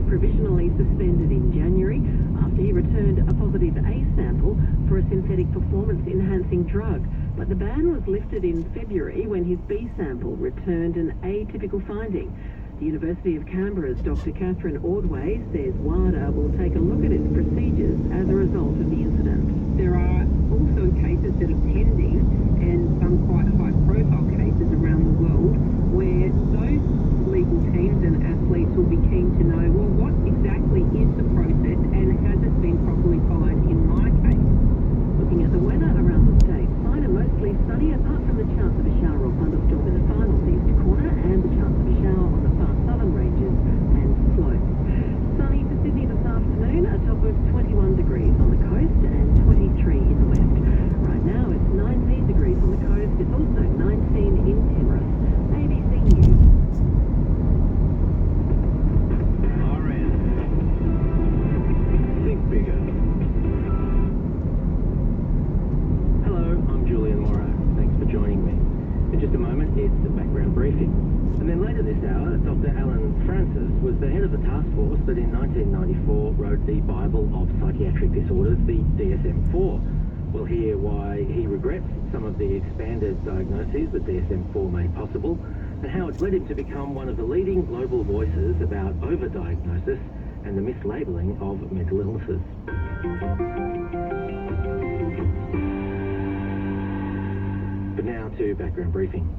provisionally suspended in January after he returned a positive A sample for a synthetic performance-enhancing drug. But the ban was lifted in February when his B sample returned an atypical finding. The University of Canberra's Dr. Catherine Ordway says WADA will take a look at its procedures as a result of the incident. There are also cases that are pending and some quite high-profile cases around the world where those legal teams and athletes will be keen to know, well, what exactly is the process and has it been properly followed in my case? Looking at the weather around the state, fine and mostly sunny apart from the chance of a shower or thunderstorm in the far northeast corner and the chance of a shower on the far southern ranges and slopes. Sunny for Sydney this afternoon, a top of 21 degrees on the coast and 23 in the west. Right now it's 19 degrees on the coast, it's also 19 in Penrith. ABC News. RN. Think bigger. Hello, I'm Julian Morrow. Thanks for joining me. In just a moment, it's the background briefing. And then later this hour, Dr. Alan Francis was the head of the task force that in 1994 wrote the Bible of Psychiatric Disorders, the DSM-4. We'll hear why he regrets some of the expanded diagnoses that DSM-4 made possible, and how it's led him to become one of the leading global voices about overdiagnosis and the mislabeling of mental illnesses. But now to background briefing.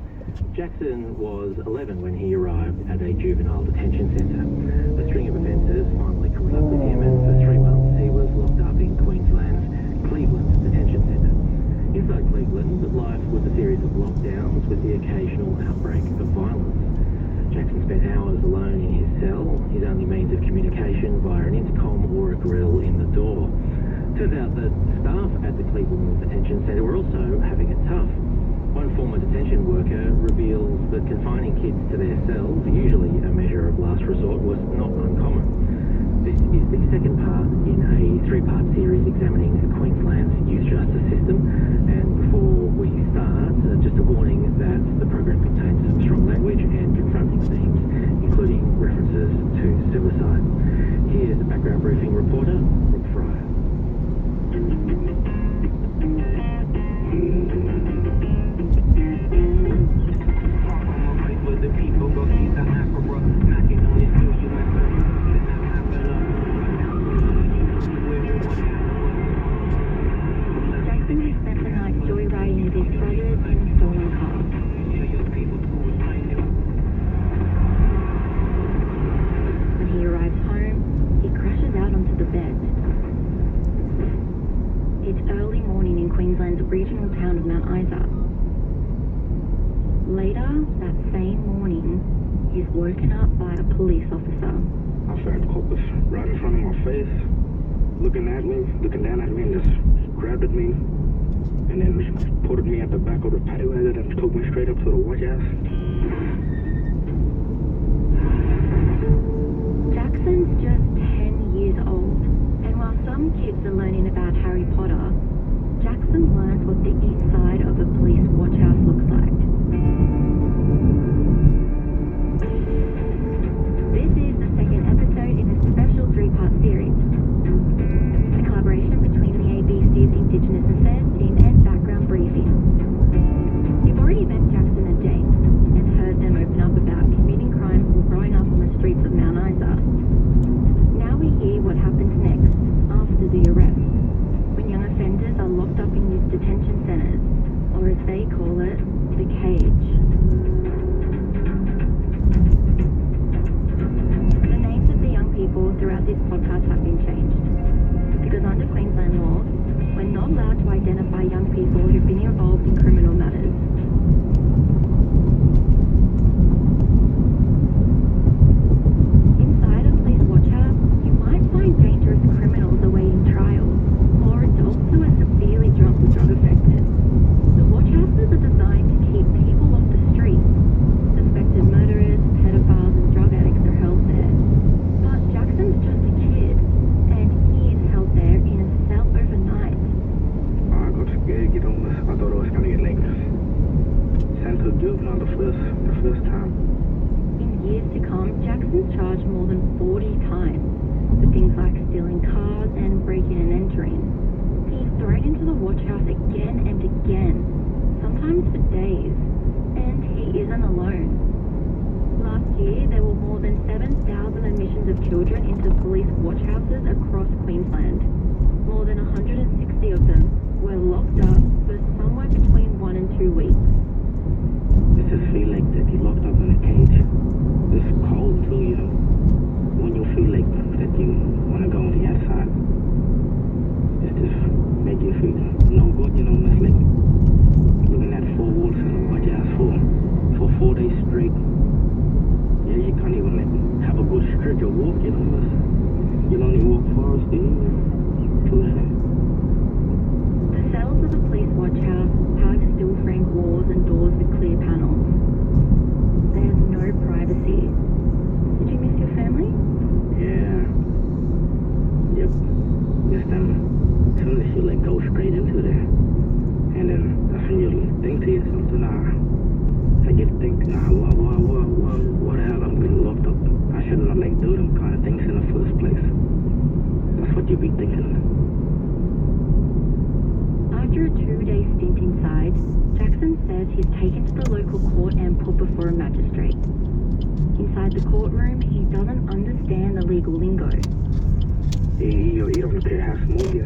Jackson was 11 when he arrived at a juvenile detention centre. A string of offences finally caught up with him, and for 3 months he was locked up in Queensland's Cleveland Detention Centre. Inside Cleveland, life was a series of lockdowns with the occasional outbreak of violence. Jackson spent hours alone in his cell, his only means of communication via an intercom or a grill in the door. Turns out that staff at the Cleveland Detention Centre were also having it tough. One former detention worker reveals that confining kids to their cells, usually a measure of last resort, was not uncommon. This is the second part in a 3-part series examining Queensland's youth justice system. And before we start, just a warning that the program contains some strong language and confronting themes, including references to suicide. Here's the background briefing reporter, Brooke Fryer. Regional town of Mount Isa. Later that same morning, he's woken up by a police officer. I felt cops right in front of my face, looking down at me, and just grabbed at me, and then put me at the back of the paddy wagon and took me straight up to the watch house. Jackson's just 10 years old, and while some kids are learning about Harry Potter, Jackson learns what the inside of a police watch house looks like. This is the second episode in a special 3-part series. A collaboration between the ABC's Indigenous Affairs team and Background Briefing. You've already met Jackson and James, and 40 times for things like stealing cars and breaking and entering. He's thrown into the watch house again and again, sometimes for days, and he isn't alone. Last year, there were more than 7,000 admissions of children into police watch houses across Queensland. More than 160 of them were locked up for somewhere between 1 and 2 weeks. It just feel like that you're locked up in a cage. It's cold too, you know. When you feel like that you want to go on the outside, it just make you feel no good, you know. It's like looking at 4 walls in a watch house for 4 days straight. Yeah, you can't even like have a good stretch of walk, you know. You'll only walk fast, do you? The cells of the police watch house have steel framed walls and doors with clear panels. There's no privacy. Did you miss your family? Yeah. Yep. Miss them. As soon as you like go straight into there, and then that's when you think to yourself, I get to think, what the hell, I'm getting locked up. I shouldn't have like do them kind of things in the first place. That's what you be thinking. After a 2-day stint inside, Jackson says he's taken to the local court and put before a magistrate. Inside the courtroom, he doesn't understand the legal lingo. You don't care how smooth you